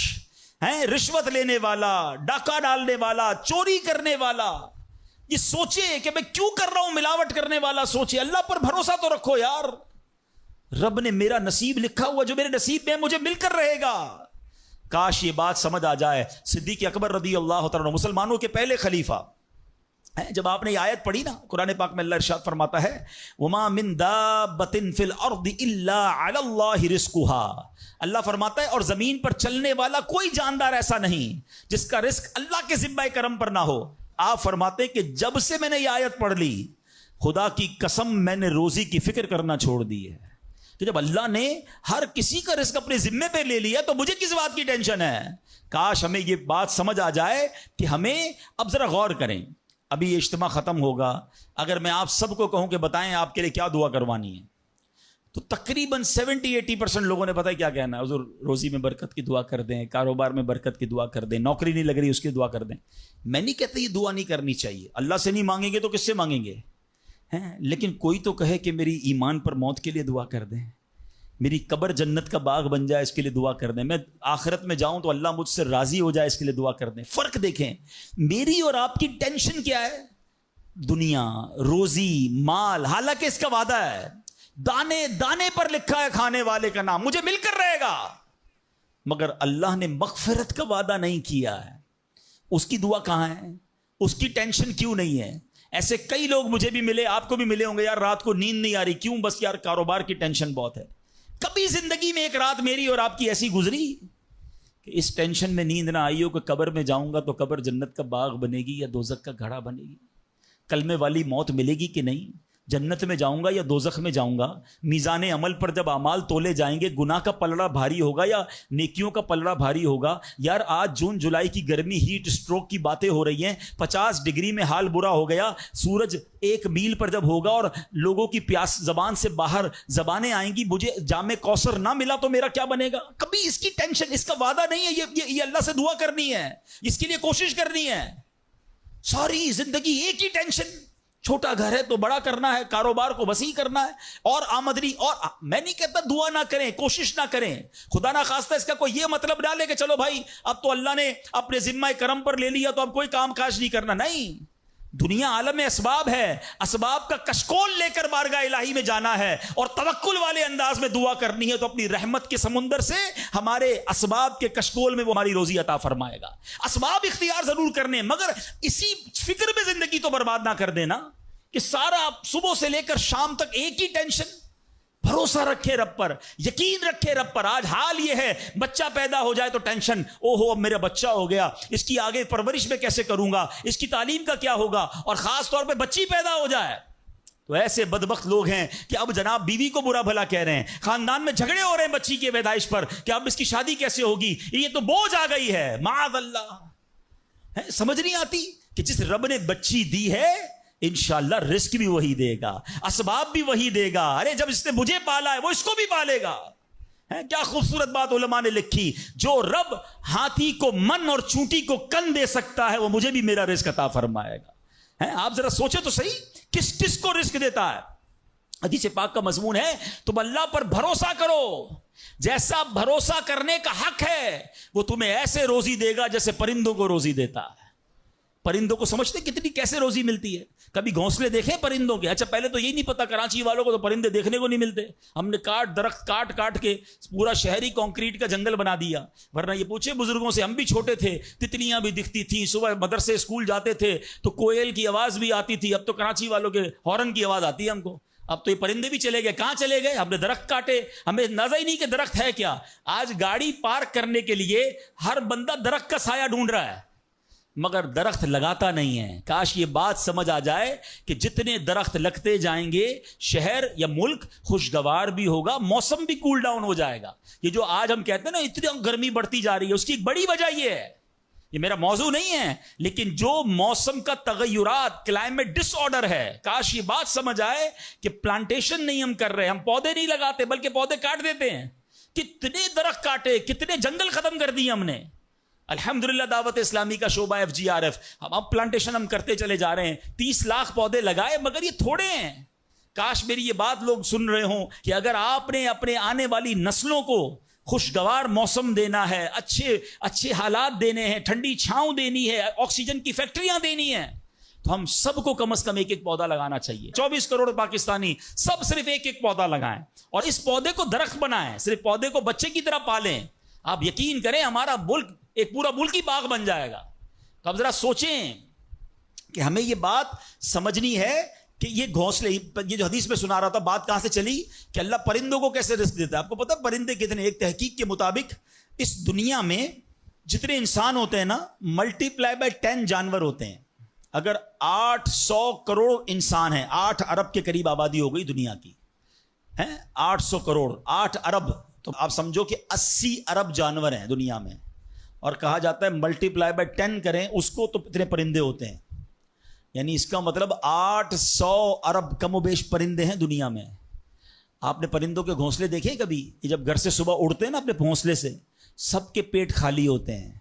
رشوت لینے والا, ڈاکہ ڈالنے والا, چوری کرنے والا یہ سوچے کہ میں کیوں کر رہا ہوں, ملاوٹ کرنے والا سوچے. اللہ پر بھروسہ تو رکھو یار, رب نے میرا نصیب لکھا ہوا, جو میرے نصیب میں مجھے مل کر رہے گا. کاش یہ بات سمجھ آ جائے. صدیق اکبر رضی اللہ تعالیٰ مسلمانوں کے پہلے خلیفہ, جب آپ نے یہ آیت پڑھی نا قرآن پاک میں, اللہ ارشاد فرماتا ہے وما من دابۃ فی الارض الا علی اللہ رزقها. اللہ فرماتا ہے اور زمین پر چلنے والا کوئی جاندار ایسا نہیں جس کا رزق اللہ کے ذمہ کرم پر نہ ہو. آپ فرماتے ہیں کہ جب سے میں نے یہ آیت پڑھ لی, خدا کی قسم میں نے روزی کی فکر کرنا چھوڑ دی ہے. کہ جب اللہ نے ہر کسی کا رزق اپنے ذمے پہ لے لیا تو مجھے کس بات کی ٹینشن ہے. کاش ہمیں یہ بات سمجھ آ جائے کہ ہمیں اب ذرا غور کریں. ابھی یہ اجتماع ختم ہوگا, اگر میں آپ سب کو کہوں کہ بتائیں آپ کے لیے کیا دعا کروانی ہے, تو تقریباً 70-80% لوگوں نے پتہ کیا کہنا ہے, حضور روزی میں برکت کی دعا کر دیں, کاروبار میں برکت کی دعا کر دیں, نوکری نہیں لگ رہی اس کی دعا کر دیں. میں نہیں کہتا یہ دعا نہیں کرنی چاہیے, اللہ سے نہیں مانگیں گے تو کس سے مانگیں گے؟ لیکن کوئی تو کہے کہ میری ایمان پر موت کے لیے دعا کر دیں, میری قبر جنت کا باغ بن جائے اس کے لیے دعا کر دیں, میں آخرت میں جاؤں تو اللہ مجھ سے راضی ہو جائے اس کے لیے دعا کر دیں. فرق دیکھیں, میری اور آپ کی ٹینشن کیا ہے؟ دنیا, روزی, مال. حالانکہ اس کا وعدہ ہے, دانے دانے پر لکھا ہے کھانے والے کا نام, مجھے مل کر رہے گا. مگر اللہ نے مغفرت کا وعدہ نہیں کیا ہے. اس کی دعا کہاں ہے؟ اس کی ٹینشن کیوں نہیں ہے؟ ایسے کئی لوگ مجھے بھی ملے, آپ کو بھی ملے ہوں گے, یار رات کو نیند نہیں آ رہی, کیوں؟ بس یار کاروبار کی ٹینشن بہت ہے. کبھی زندگی میں ایک رات میری اور آپ کی ایسی گزری کہ اس ٹینشن میں نیند نہ آئی ہو کہ قبر میں جاؤں گا تو قبر جنت کا باغ بنے گی یا دوزخ کا گھڑا بنے گی؟ کلمے والی موت ملے گی کہ نہیں؟ جنت میں جاؤں گا یا دوزخ میں جاؤں گا؟ میزان عمل پر جب اعمال تولے جائیں گے, گناہ کا پلڑا بھاری ہوگا یا نیکیوں کا پلڑا بھاری ہوگا؟ یار آج جون جولائی کی گرمی, ہیٹ اسٹروک کی باتیں ہو رہی ہیں, 50 ڈگری میں حال برا ہو گیا. سورج 1 میل پر جب ہوگا اور لوگوں کی پیاس زبان سے باہر زبانیں آئیں گی, مجھے جام کوثر نہ ملا تو میرا کیا بنے گا؟ کبھی اس کی ٹینشن, اس کا وعدہ نہیں ہے. یہ اللہ سے دعا کرنی ہے, اس کے لیے کوشش کرنی ہے. ساری زندگی ایک ہی ٹینشن, چھوٹا گھر ہے تو بڑا کرنا ہے, کاروبار کو وسیع کرنا ہے, اور آمدنی. اور میں نہیں کہتا دعا نہ کریں, کوشش نہ کریں, خدا نہ خواستہ اس کا کوئی یہ مطلب نہ لے کہ چلو بھائی اب تو اللہ نے اپنے ذمہ کرم پر لے لیا تو اب کوئی کام کاج نہیں کرنا. نہیں, دنیا عالم اسباب ہے, اسباب کا کشکول لے کر بارگاہ الہی میں جانا ہے اور توکل والے انداز میں دعا کرنی ہے, تو اپنی رحمت کے سمندر سے ہمارے اسباب کے کشکول میں وہ ہماری روزی عطا فرمائے گا. اسباب اختیار ضرور کرنے, مگر اسی فکر میں زندگی تو برباد نہ کر دینا کہ سارا صبح سے لے کر شام تک ایک ہی ٹینشن. بھروسہ رکھے رب پر, یقین رکھے رب پر. آج حال یہ ہے, بچہ پیدا ہو جائے تو ٹینشن, او ہو اب میرا بچہ ہو گیا, اس کی آگے پرورش میں کیسے کروں گا, اس کی تعلیم کا کیا ہوگا, اور خاص طور پہ بچی پیدا ہو جائے تو ایسے بدبخت لوگ ہیں کہ اب جناب بیوی کو برا بھلا کہہ رہے ہیں, خاندان میں جھگڑے ہو رہے ہیں بچی کی پیدائش پر کہ اب اس کی شادی کیسے ہوگی, یہ تو بوجھ آ گئی ہے. معاذ اللہ. سمجھ نہیں آتی کہ جس رب نے بچی دی ہے انشاءاللہ رزق بھی وہی دے گا, اسباب بھی وہی دے گا. ارے جب اس نے مجھے پالا ہے وہ اس کو بھی پالے گا. کیا خوبصورت بات علماء نے لکھی, جو رب ہاتھی کو من اور چونٹی کو کن دے سکتا ہے وہ مجھے بھی میرا رزق عطا فرمائے گا. آپ ذرا سوچیں تو صحیح, کس کس کو رزق دیتا ہے. حدیث پاک کا مضمون ہے تم اللہ پر بھروسہ کرو, جیسا بھروسہ کرنے کا حق ہے وہ تمہیں ایسے روزی دے گا جیسے پرندوں کو روزی دیتا ہے. پرندوں کو سمجھتے کتنی کیسے روزی ملتی ہے, کبھی گھونسلے دیکھیں پرندوں کے. اچھا پہلے تو یہی نہیں پتا, کراچی والوں کو تو پرندے دیکھنے کو نہیں ملتے, ہم نے درخت کاٹ کے پورا شہری کنکریٹ کا جنگل بنا دیا. ورنہ یہ پوچھے بزرگوں سے, ہم بھی چھوٹے تھے تتلیاں بھی دکھتی تھیں, صبح مدرسے اسکول جاتے تھے تو کوئل کی آواز بھی آتی تھی. اب تو کراچی والوں کے ہارن کی آواز آتی ہے ہم کو. اب تو یہ پرندے بھی چلے گئے. کہاں چلے گئے, ہم نے درخت کاٹے, ہمیں اندازہ ہی نہیں کہ درخت ہے کیا. آج گاڑی پارک کرنے کے لیے ہر بندہ درخت کا سایہ ڈھونڈ رہا ہے مگر درخت لگاتا نہیں ہے. کاش یہ بات سمجھ آ جائے کہ جتنے درخت لگتے جائیں گے شہر یا ملک خوشگوار بھی ہوگا, موسم بھی کول ڈاؤن ہو جائے گا. یہ جو آج ہم کہتے ہیں نا اتنی گرمی بڑھتی جا رہی ہے, اس کی ایک بڑی وجہ یہ ہے, یہ میرا موضوع نہیں ہے, لیکن جو موسم کا تغیرات, کلائمیٹ ڈس آرڈر ہے. کاش یہ بات سمجھ آئے کہ پلانٹیشن نہیں ہم کر رہے, ہم پودے نہیں لگاتے بلکہ پودے کاٹ دیتے ہیں. کتنے درخت کاٹے, کتنے جنگل ختم کر دیے ہم نے. الحمدللہ دعوت اسلامی کا شعبہ FGRF, اب پلانٹیشن ہم کرتے چلے جا رہے ہیں. 30 لاکھ پودے لگائے مگر یہ تھوڑے ہیں. کاش میری یہ بات لوگ سن رہے ہوں کہ اگر آپ نے اپنے آنے والی نسلوں کو خوشگوار موسم دینا ہے, اچھے حالات دینے ہیں, ٹھنڈی چھاؤں دینی ہے, آکسیجن کی فیکٹریاں دینی ہیں, تو ہم سب کو کم از کم ایک پودا لگانا چاہیے. 24 کروڑ پاکستانی سب صرف ایک پودا لگائیں اور اس پودے کو درخت بنائیں, صرف پودے کو بچے کی طرح پالیں. آپ یقین کریں ہمارا ملک ایک پورا ملکی باغ بن جائے گا. تو اب ذرا سوچیں کہ ہمیں یہ بات سمجھنی ہے کہ یہ گھونسلے, یہ جو حدیث میں سنا رہا تھا بات کہاں سے چلی کہ اللہ پرندوں کو کیسے رزق دیتا ہے. آپ کو پتا پرندے کتنے, ایک تحقیق کے مطابق اس دنیا میں جتنے انسان ہوتے ہیں نا ملٹی پلائی بائی 10 جانور ہوتے ہیں. اگر 800 کروڑ انسان ہیں, 8 ارب کے قریب آبادی ہو گئی دنیا کی, 800 کروڑ 8 ارب, تو آپ سمجھو کہ 80 ارب جانور ہیں دنیا میں. اور کہا جاتا ہے ملٹی پلائی بائی 10 کریں اس کو تو اتنے پرندے ہوتے ہیں. یعنی اس کا مطلب 800 ارب کم و بیش پرندے ہیں دنیا میں. آپ نے پرندوں کے گھونسلے دیکھے کبھی؟ یہ جب گھر سے صبح اڑتے ہیں نا اپنے گھونسلے سے, سب کے پیٹ خالی ہوتے ہیں.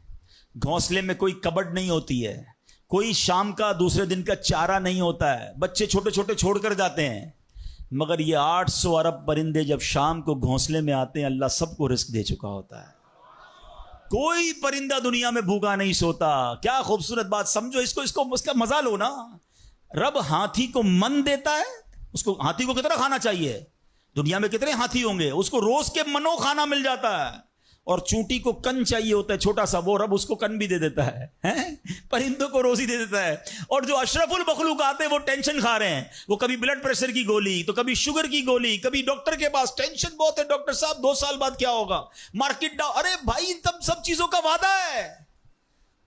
گھونسلے میں کوئی کبڈ نہیں ہوتی ہے, کوئی شام کا دوسرے دن کا چارہ نہیں ہوتا ہے, بچے چھوٹے چھوٹے چھوڑ کر جاتے ہیں. مگر یہ 800 ارب پرندے جب شام کو گھونسلے میں آتے ہیں اللہ سب کو رزق دے چکا ہوتا ہے. کوئی پرندہ دنیا میں بھوکا نہیں سوتا. کیا خوبصورت بات, سمجھو اس کا مزہ لو نا. رب ہاتھی کو من دیتا ہے, اس کو ہاتھی کو کتنا کھانا چاہیے, دنیا میں کتنے ہاتھی ہوں گے, اس کو روز کے منو کھانا مل جاتا ہے. اور چونٹی کو کن چاہیے ہوتا ہے چھوٹا سا, وہ رب اس کو کن بھی دے دیتا ہے, پرندوں کو روزی دے دیتا ہے. اور جو اشرف المخلوقات ہیں وہ ٹینشن کھا رہے ہیں, وہ کبھی بلڈ پریشر کی گولی, تو کبھی شوگر کی گولی, کبھی ڈاکٹر کے پاس, ٹینشن بہت ہے ڈاکٹر صاحب 2 سال بعد کیا ہوگا, مارکیٹ ڈاؤن. ارے بھائی تب سب چیزوں کا وعدہ ہے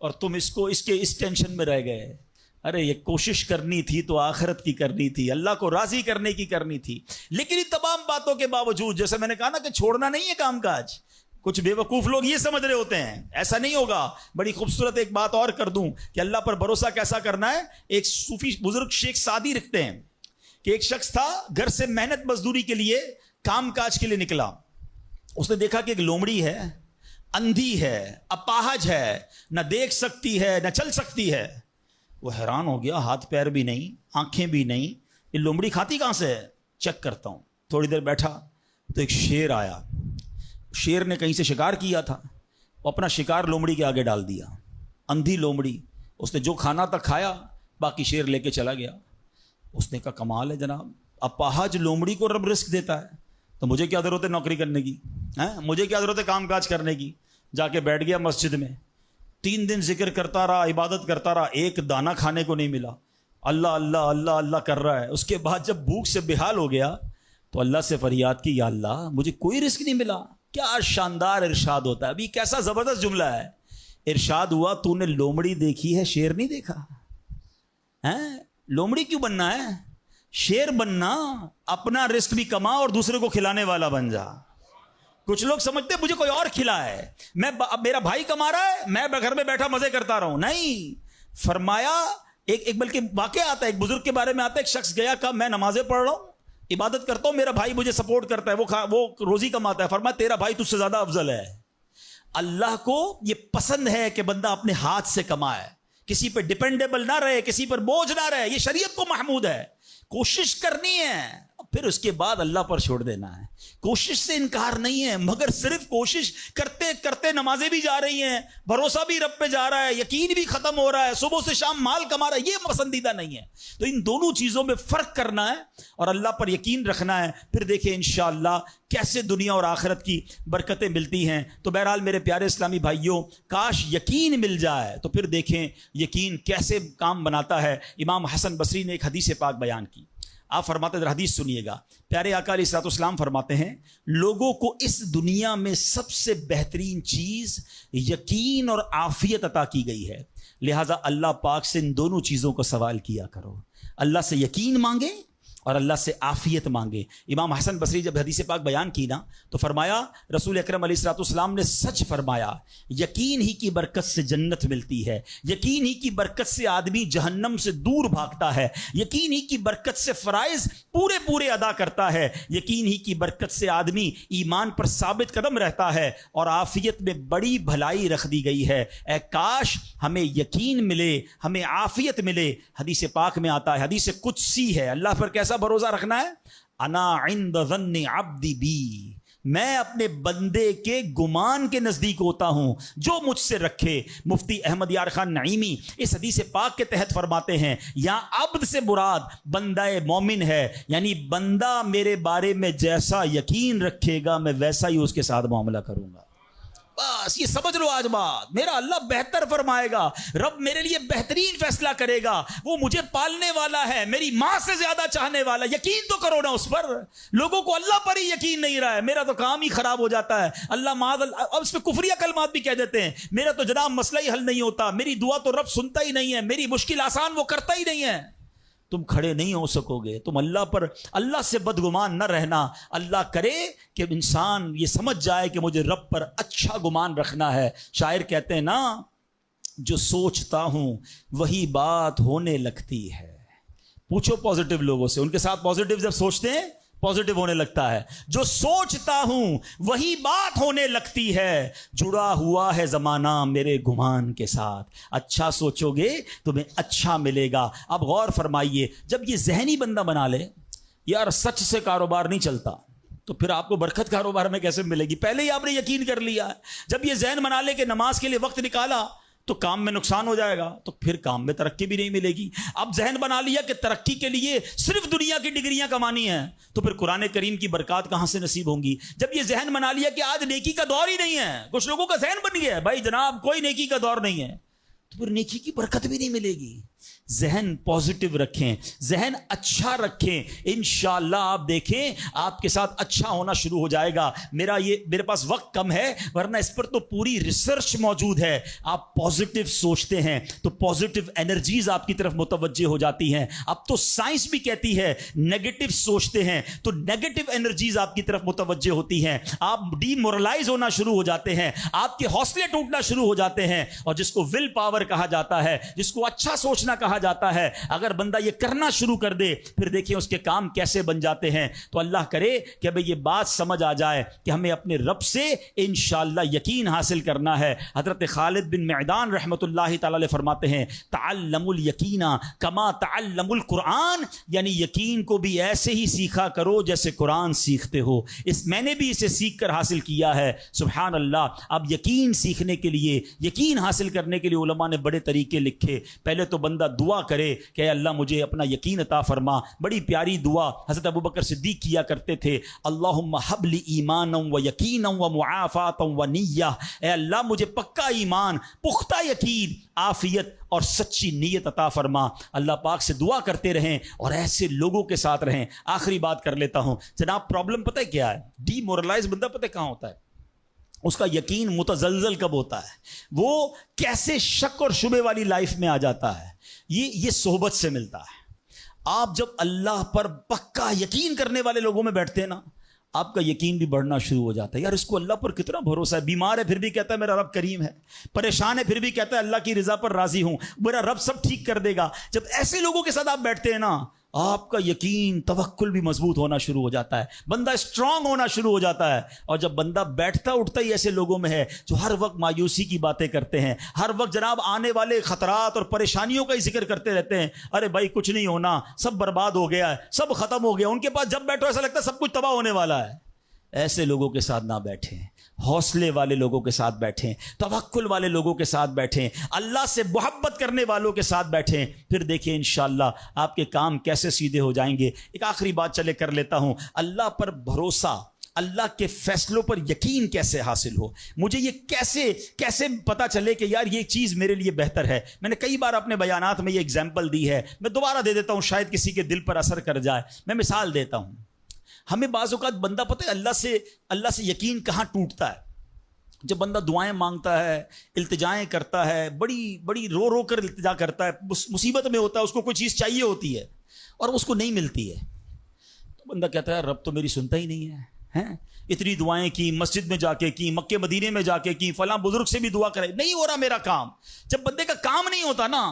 اور تم اس ٹینشن میں رہ گئے. ارے یہ کوشش کرنی تھی تو آخرت کی کرنی تھی, اللہ کو راضی کرنے کی کرنی تھی. لیکن ان تمام باتوں کے باوجود جیسے میں نے کہا نا کہ چھوڑنا نہیں ہے کام کاج. کچھ بے وقوف لوگ یہ سمجھ رہے ہوتے ہیں ایسا نہیں ہوگا. بڑی خوبصورت ایک بات اور کر دوں کہ اللہ پر بھروسہ کیسا کرنا ہے. ایک صوفی بزرگ شیخ سعدی رکھتے ہیں کہ ایک شخص تھا گھر سے محنت مزدوری کے لیے کام کاج کے لیے نکلا. اس نے دیکھا کہ ایک لومڑی ہے, اندھی ہے, اپاہج ہے, نہ دیکھ سکتی ہے نہ چل سکتی ہے. وہ حیران ہو گیا, ہاتھ پیر بھی نہیں, آنکھیں بھی نہیں, یہ لومڑی کھاتی کہاں سے ہے, چیک کرتا ہوں. تھوڑی دیر بیٹھا تو ایک شیر آیا. شیر نے کہیں سے شکار کیا تھا, وہ اپنا شکار لومڑی کے آگے ڈال دیا. اندھی لومڑی, اس نے جو کھانا تھا کھایا, باقی شیر لے کے چلا گیا. اس نے کہا کمال ہے جناب, اپاہج لومڑی کو رب رزق دیتا ہے تو مجھے کیا ضرورت ہے نوکری کرنے کی, مجھے کیا ضرورت ہے کام کاج کرنے کی. جا کے بیٹھ گیا مسجد میں, 3 دن ذکر کرتا رہا, عبادت کرتا رہا, ایک دانہ کھانے کو نہیں ملا. اللہ اللہ اللہ اللہ کر رہا ہے. اس کے بعد جب بھوک سے بحال ہو گیا تو اللہ سے فریاد کی یا اللہ مجھے کوئی رزق نہیں ملا. کیا شاندار ارشاد ہوتا ہے. ابھی کیسا زبردست جملہ ہے. ارشاد ہوا تو نے لومڑی دیکھی ہے شیر نہیں دیکھا ہے. لومڑی کیوں بننا ہے؟ شیر بننا. اپنا رزق بھی کما اور دوسرے کو کھلانے والا بن جا. کچھ لوگ سمجھتے مجھے کوئی اور کھلا ہے, میرا بھائی کما رہا ہے میں گھر میں بیٹھا مزے کرتا رہا ہوں. نہیں, فرمایا ایک بلکہ واقعہ آتا ہے, ایک بزرگ کے بارے میں آتا ہے. ایک شخص گیا کہا میں نمازیں پڑھ رہا ہوں, عبادت کرتا ہوں, میرا بھائی مجھے سپورٹ کرتا ہے, وہ روزی کماتا ہے. فرمایا تیرا بھائی تجھ سے زیادہ افضل ہے. اللہ کو یہ پسند ہے کہ بندہ اپنے ہاتھ سے کمائے, کسی پر ڈیپینڈیبل نہ رہے, کسی پر بوجھ نہ رہے. یہ شریعت کو محمود ہے. کوشش کرنی ہے, پھر اس کے بعد اللہ پر چھوڑ دینا ہے. کوشش سے انکار نہیں ہے, مگر صرف کوشش کرتے کرتے نمازیں بھی جا رہی ہیں, بھروسہ بھی رب پہ جا رہا ہے, یقین بھی ختم ہو رہا ہے, صبح سے شام مال کما رہا ہے, یہ پسندیدہ نہیں ہے. تو ان دونوں چیزوں میں فرق کرنا ہے اور اللہ پر یقین رکھنا ہے. پھر دیکھیں انشاءاللہ کیسے دنیا اور آخرت کی برکتیں ملتی ہیں. تو بہرحال میرے پیارے اسلامی بھائیوں, کاش یقین مل جائے تو پھر دیکھیں یقین کیسے کام بناتا ہے. امام حسن بصری نے ایک حدیث پاک بیان کی. آپ فرماتے ہیں, حدیث سنیے گا. پیارے آقا علیہ الصلوۃ والسلام فرماتے ہیں لوگوں کو اس دنیا میں سب سے بہترین چیز یقین اور عافیت عطا کی گئی ہے. لہٰذا اللہ پاک سے ان دونوں چیزوں کو سوال کیا کرو. اللہ سے یقین مانگے اور اللہ سے عافیت مانگے. امام حسن بصری جب حدیث پاک بیان کی نا تو فرمایا رسول اکرم علیہ الصلوۃ والسلام نے سچ فرمایا, یقین ہی کی برکت سے جنت ملتی ہے, یقین ہی کی برکت سے آدمی جہنم سے دور بھاگتا ہے, یقین ہی کی برکت سے فرائض پورے ادا کرتا ہے, یقین ہی کی برکت سے آدمی ایمان پر ثابت قدم رہتا ہے, اور عافیت میں بڑی بھلائی رکھ دی گئی ہے. اے کاش ہمیں یقین ملے, ہمیں عافیت ملے. حدیث پاک میں آتا ہے, حدیث قدسی ہے, اللہ پر کیسا بھروسہ رکھنا ہے؟ انا عند ظن عبدی بی, میں اپنے بندے کے گمان کے نزدیک ہوتا ہوں جو مجھ سے رکھے. مفتی احمد یار خان نعیمی اس حدیث پاک کے تحت فرماتے ہیں یہاں عبد سے مراد بندہ مومن ہے, یعنی بندہ میرے بارے میں جیسا یقین رکھے گا میں ویسا ہی اس کے ساتھ معاملہ کروں گا. بس یہ سمجھ لو آج بات, میرا اللہ بہتر فرمائے گا, رب میرے لیے بہترین فیصلہ کرے گا, وہ مجھے پالنے والا ہے, میری ماں سے زیادہ چاہنے والا. یقین تو کرو نا اس پر. لوگوں کو اللہ پر ہی یقین نہیں رہا ہے, میرا تو کام ہی خراب ہو جاتا ہے, اللہ معاذ اللہ, اب اس پہ کفریہ کلمات بھی کہہ دیتے ہیں, میرا تو جناب مسئلہ ہی حل نہیں ہوتا, میری دعا تو رب سنتا ہی نہیں ہے, میری مشکل آسان وہ کرتا ہی نہیں ہے. تم کھڑے نہیں ہو سکو گے. تم اللہ سے بدگمان نہ رہنا. اللہ کرے کہ انسان یہ سمجھ جائے کہ مجھے رب پر اچھا گمان رکھنا ہے. شاعر کہتے ہیں نا, جو سوچتا ہوں وہی بات ہونے لگتی ہے. پوچھو پازیٹیو لوگوں سے, ان کے ساتھ پازیٹیو جب سوچتے ہیں پازیٹیو ہونے لگتا ہے. جو سوچتا ہوں وہی بات ہونے لگتی ہے, جڑا ہوا ہے زمانہ میرے گمان کے ساتھ. اچھا سوچو گے تمہیں اچھا ملے گا. اب غور فرمائیے, جب یہ ذہنی بندہ بنا لے یار سچ سے کاروبار نہیں چلتا, تو پھر آپ کو برکت کاروبار میں کیسے ملے گی؟ پہلے ہی آپ نے یقین کر لیا. جب یہ ذہن بنا لے کہ نماز کے لیے وقت نکالا تو کام میں نقصان ہو جائے گا, تو پھر کام میں ترقی بھی نہیں ملے گی. اب ذہن بنا لیا کہ ترقی کے لیے صرف دنیا کی ڈگریاں کمانی ہیں, تو پھر قرآن کریم کی برکات کہاں سے نصیب ہوں گی؟ جب یہ ذہن بنا لیا کہ آج نیکی کا دور ہی نہیں ہے, کچھ لوگوں کا ذہن بن گیا ہے بھائی جناب کوئی نیکی کا دور نہیں ہے, تو پھر نیکی کی برکت بھی نہیں ملے گی. ذہن پازیٹیو رکھیں, ذہن اچھا رکھیں, انشاءاللہ آپ دیکھیں آپ کے ساتھ اچھا ہونا شروع ہو جائے گا. میرے پاس وقت کم ہے, ورنہ اس پر تو پوری ریسرچ موجود ہے. آپ پازیٹیو سوچتے ہیں تو پازیٹیو انرجیز آپ کی طرف متوجہ ہو جاتی ہیں. اب تو سائنس بھی کہتی ہے نیگیٹو سوچتے ہیں تو نیگیٹو انرجیز آپ کی طرف متوجہ ہوتی ہیں, آپ ڈی مورلائز ہونا شروع ہو جاتے ہیں, آپ کے حوصلے ٹوٹنا شروع ہو جاتے ہیں. اور جس کو ول پاور کہا جاتا ہے, جس کو اچھا سوچنا کہا جاتا ہے, اگر بندہ یہ کرنا شروع کر دے پھر دیکھیں اس کے کام کیسے بن جاتے ہیں. تو اللہ کرے کہ بھئی یہ بات سمجھ آ جائے کہ ہمیں اپنے رب سے انشاءاللہ یقین حاصل کرنا ہے. حضرت خالد بن معدان رحمت اللہ تعالی علیہ فرماتے ہیں تعلموا الیقین کما تعلموا القرآن, یعنی یقین کو بھی ایسے ہی سیکھا کرو جیسے قرآن سیکھتے ہو. میں نے بھی اسے سیکھ کر حاصل کیا ہے. سبحان اللہ. اب یقین سیکھنے کے لیے, یقین حاصل کرنے کے لیے علماء علماء نے بڑے طریقے لکھے. پہلے تو بندہ دعا کرے کہ اے اللہ مجھے اپنا یقین عطا فرما. بڑی پیاری دعا حضرت ابوبکر صدیق کیا کرتے تھے. اللہم حب لی ایمانا و یقینا و معافاتا و نیہ. اے اللہ مجھے پکا ایمان، پختہ یقین، عافیت اور سچی نیت عطا فرما. اللہ پاک سے دعا کرتے رہیں اور ایسے لوگوں کے ساتھ رہیں. آخری بات کر لیتا ہوں جناب. پرابلم پتہ ہے کیا ہے؟ ڈی مورلائز بندہ پتہ کہاں ہوتا ہے؟ اس کا یقین متزلزل کب ہوتا ہے؟ وہ کیسے شک اور شبے والی لائف میں آ جاتا ہے؟ یہ صحبت سے ملتا ہے. آپ جب اللہ پر پکا یقین کرنے والے لوگوں میں بیٹھتے ہیں نا، آپ کا یقین بھی بڑھنا شروع ہو جاتا ہے. یار اس کو اللہ پر کتنا بھروسہ ہے. بیمار ہے پھر بھی کہتا ہے میرا رب کریم ہے. پریشان ہے پھر بھی کہتا ہے اللہ کی رضا پر راضی ہوں، میرا رب سب ٹھیک کر دے گا. جب ایسے لوگوں کے ساتھ آپ بیٹھتے ہیں نا، آپ کا یقین توکل بھی مضبوط ہونا شروع ہو جاتا ہے. بندہ اسٹرانگ ہونا شروع ہو جاتا ہے. اور جب بندہ بیٹھتا اٹھتا ہی ایسے لوگوں میں ہے جو ہر وقت مایوسی کی باتیں کرتے ہیں، ہر وقت جناب آنے والے خطرات اور پریشانیوں کا ہی ذکر کرتے رہتے ہیں. ارے بھائی کچھ نہیں ہونا، سب برباد ہو گیا ہے، سب ختم ہو گیا. ان کے پاس جب بیٹھو ایسا لگتا ہے سب کچھ تباہ ہونے والا ہے. ایسے لوگوں کے ساتھ نہ بیٹھیں. حوصلے والے لوگوں کے ساتھ بیٹھیں، توکل والے لوگوں کے ساتھ بیٹھیں، اللہ سے محبت کرنے والوں کے ساتھ بیٹھیں. پھر دیکھیں انشاءاللہ آپ کے کام کیسے سیدھے ہو جائیں گے. ایک آخری بات چلے کر لیتا ہوں. اللہ پر بھروسہ، اللہ کے فیصلوں پر یقین کیسے حاصل ہو؟ مجھے یہ کیسے پتا چلے کہ یار یہ چیز میرے لیے بہتر ہے؟ میں نے کئی بار اپنے بیانات میں یہ ایگزامپل دی ہے، میں دوبارہ دے دیتا ہوں شاید کسی کے دل پر اثر کر جائے. میں مثال دیتا ہوں. ہمیں بعض اوقات بندہ پتہ ہے اللہ سے یقین کہاں ٹوٹتا ہے؟ جب بندہ دعائیں مانگتا ہے، التجائیں کرتا ہے، بڑی رو کر التجا کرتا ہے، مصیبت میں ہوتا ہے، اس کو کوئی چیز چاہیے ہوتی ہے اور اس کو نہیں ملتی ہے، تو بندہ کہتا ہے رب تو میری سنتا ہی نہیں ہے. اتنی دعائیں کی، مسجد میں جا کے کی، مکے مدینے میں جا کے کی، فلاں بزرگ سے بھی دعا کرے، نہیں ہو رہا میرا کام. جب بندے کا کام نہیں ہوتا نا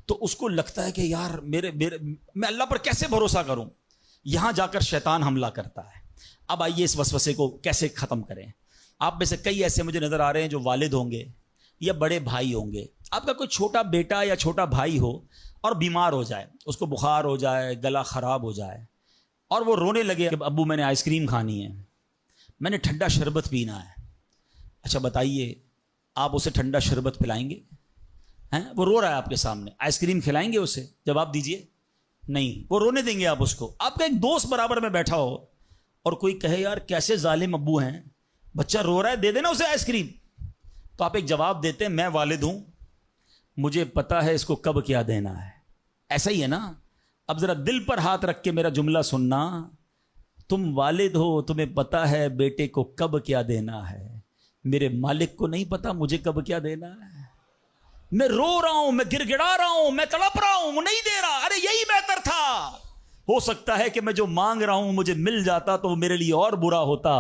تو اس کو لگتا ہے کہ یار میں اللہ پر کیسے بھروسہ کروں. یہاں جا کر شیطان حملہ کرتا ہے. اب آئیے اس وسوسے کو کیسے ختم کریں. آپ میں سے کئی ایسے مجھے نظر آ رہے ہیں جو والد ہوں گے یا بڑے بھائی ہوں گے. آپ کا کوئی چھوٹا بیٹا یا چھوٹا بھائی ہو اور بیمار ہو جائے، اس کو بخار ہو جائے، گلا خراب ہو جائے اور وہ رونے لگے کہ ابو میں نے آئس کریم کھانی ہے، میں نے ٹھنڈا شربت پینا ہے. اچھا بتائیے آپ اسے ٹھنڈا شربت پلائیں گے؟ وہ رو رہا ہے آپ کے سامنے، آئس کریم کھلائیں گے اسے؟ جواب دیجئے نہیں. وہ رونے دیں گے آپ اس کو. آپ کا ایک دوست برابر میں بیٹھا ہو اور کوئی کہے یار کیسے ظالم ابو ہیں، بچہ رو رہا ہے دے دینا اسے آئس کریم. تو آپ ایک جواب دیتے ہیں میں والد ہوں، مجھے پتا ہے اس کو کب کیا دینا ہے. ایسا ہی ہے نا. اب ذرا دل پر ہاتھ رکھ کے میرا جملہ سننا. تم والد ہو، تمہیں پتا ہے بیٹے کو کب کیا دینا ہے. میرے مالک کو نہیں پتا مجھے کب کیا دینا ہے. میں رو رہا ہوں، میں گر گڑا رہا ہوں، میں تڑپ رہا ہوں، وہ نہیں دے رہا. ارے یہی بہتر تھا. ہو سکتا ہے کہ میں جو مانگ رہا ہوں مجھے مل جاتا تو وہ میرے لیے اور برا ہوتا.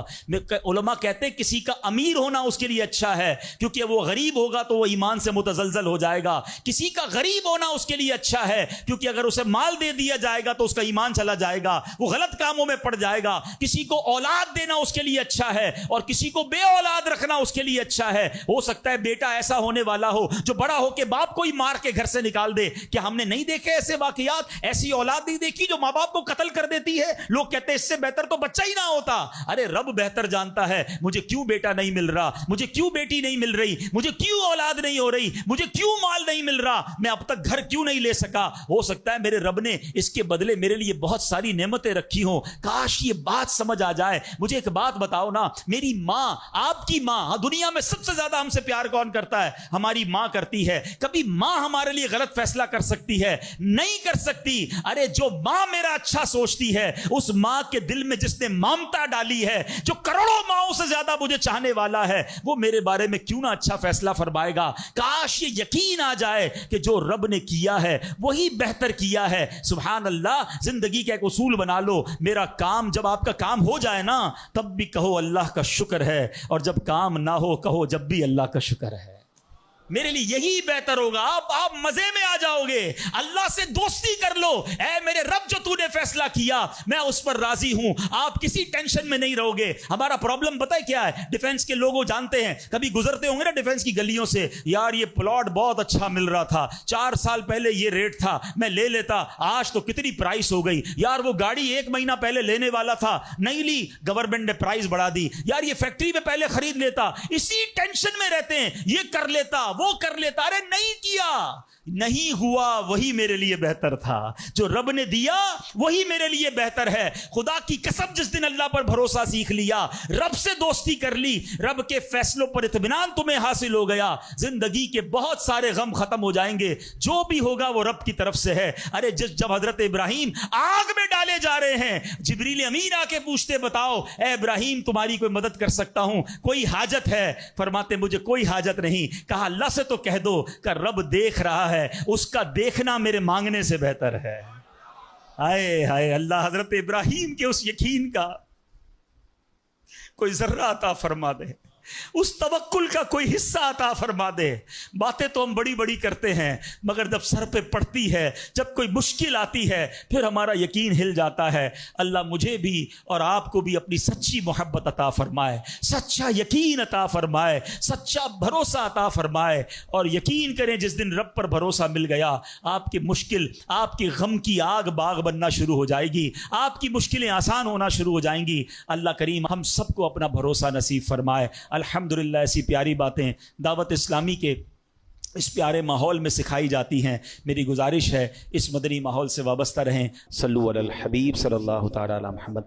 علماء کہتے ہیں کسی کا امیر ہونا اس کے لیے اچھا ہے کیونکہ وہ غریب ہوگا تو وہ ایمان سے متزلزل ہو جائے گا. کسی کا غریب ہونا اس کے لیے اچھا ہے کیونکہ اگر اسے مال دے دیا جائے گا تو اس کا ایمان چلا جائے گا، وہ غلط کاموں میں پڑ جائے گا. کسی کو اولاد دینا اس کے لیے اچھا ہے اور کسی کو بے اولاد رکھنا اس کے لیے اچھا ہے. ہو سکتا ہے بیٹا ایسا ہونے والا ہو جو بڑا ہو کے باپ کو ہی مار کے گھر سے نکال دے. کیا ہم نے نہیں دیکھے ایسے واقعات؟ ایسی اولاد نہیں دیکھی جو ماں باپ کو قتل کر دیتی ہے؟ لوگ کہتے ہیں اس سے بہتر تو بچہ ہی نہ ہوتا. ارے رب بہتر جانتا ہے مجھے کیوں بیٹا نہیں مل رہا، مجھے کیوں بیٹی نہیں مل رہی، مجھے کیوں اولاد نہیں ہو رہی، مجھے کیوں مال نہیں مل رہا، میں اب تک گھر کیوں نہیں لے سکا. ہو سکتا ہے میرے رب نے اس کے بدلے میرے لیے بہت ساری نعمتیں رکھی ہوں. کاش یہ بات سمجھ آ جائے. مجھے ایک بات بتاؤ نا، میری ماں، آپ کی ماں، دنیا میں سب سے زیادہ ہم سے پیار کون کرتا ہے؟ ہماری ماں کرتی ہے. کبھی ماں ہمارے لیے غلط فیصلہ کر سکتی ہے؟ نہیں کر سکتی. ارے جو ماں میرا اچھا سوچتی ہے، اس ماں کے دل میں جس نے ممتا ڈالی ہے، جو کروڑوں ماؤں سے زیادہ مجھے چاہنے والا ہے، وہ میرے بارے میں کیوں نہ اچھا فیصلہ فرمائے گا. کاش یہ یقین آ جائے کہ جو رب نے کیا ہے وہی بہتر کیا ہے. سبحان اللہ. زندگی کا ایک اصول بنا لو، میرا کام، جب آپ کا کام ہو جائے نا تب بھی کہو اللہ کا شکر ہے، اور جب کام نہ ہو کہو جب بھی اللہ کا شکر ہے. میرے لیے یہی بہتر ہوگا. آپ مزے میں آ جاؤ گے. اللہ سے دوستی کر لو. اے میرے رب جو تو نے فیصلہ کیا میں اس پر راضی ہوں. آپ کسی ٹینشن میں نہیں رہو گے. ہمارا پرابلم پتہ ہے کیا ہے؟ ڈیفنس کے لوگوں جانتے ہیں، کبھی گزرتے ہوں گے نا ڈیفنس کی گلیوں سے، یار یہ پلاٹ بہت اچھا مل رہا تھا، 4 سال پہلے یہ ریٹ تھا، میں لے لیتا، آج تو کتنی پرائس ہو گئی. یار وہ گاڑی 1 مہینہ پہلے لینے والا تھا، نہیں لی، گورنمنٹ نے پرائس بڑھا دی. یار یہ فیکٹری میں پہلے خرید لیتا. اسی ٹینشن میں رہتے ہیں، یہ کر لیتا وہ کر لیتا. ارے نہیں کیا, نہیں ہوا, وہی میرے لیے بہتر تھا. جو رب نے دیا وہی میرے لیے بہتر ہے. خدا کی قسم, جس دن اللہ پر بھروسہ سیکھ لیا, رب سے دوستی کر لی, رب کے فیصلوں پر اطمینان تمہیں حاصل ہو گیا, زندگی کے بہت سارے غم ختم ہو جائیں گے. جو بھی ہوگا وہ رب کی طرف سے ہے. ارے جب حضرت ابراہیم آگ میں ڈالے جا رہے ہیں, جبریل امین آ کے پوچھتے, بتاؤ اے ابراہیم تمہاری کوئی مدد کر سکتا ہوں, کوئی حاجت ہے؟ فرماتے مجھے کوئی حاجت نہیں. کہا اللہ سے تو کہہ دو کہ رب دیکھ رہا ہے, اس کا دیکھنا میرے مانگنے سے بہتر ہے. ہائے ہائے, اللہ حضرت ابراہیم کے اس یقین کا کوئی ذرہ عطا فرما دے, اس توکل کا کوئی حصہ عطا فرما دے. باتیں تو ہم بڑی بڑی کرتے ہیں, مگر جب سر پہ پڑتی ہے, جب کوئی مشکل آتی ہے, پھر ہمارا یقین ہل جاتا ہے. اللہ مجھے بھی اور آپ کو بھی اپنی سچی محبت عطا فرمائے, سچا یقین عطا فرمائے, سچا بھروسہ عطا فرمائے. اور یقین کریں جس دن رب پر بھروسہ مل گیا, آپ کی مشکل, آپ کی غم کی آگ باغ بننا شروع ہو جائے گی, آپ کی مشکلیں آسان ہونا شروع ہو جائیں گی. اللہ کریم ہم سب کو اپنا بھروسہ نصیب فرمائے. الحمدللہ ایسی پیاری باتیں دعوت اسلامی کے اس پیارے ماحول میں سکھائی جاتی ہیں. میری گزارش ہے اس مدنی ماحول سے وابستہ رہیں. صلو علی الحبیب صلی اللہ تعالی علی محمد.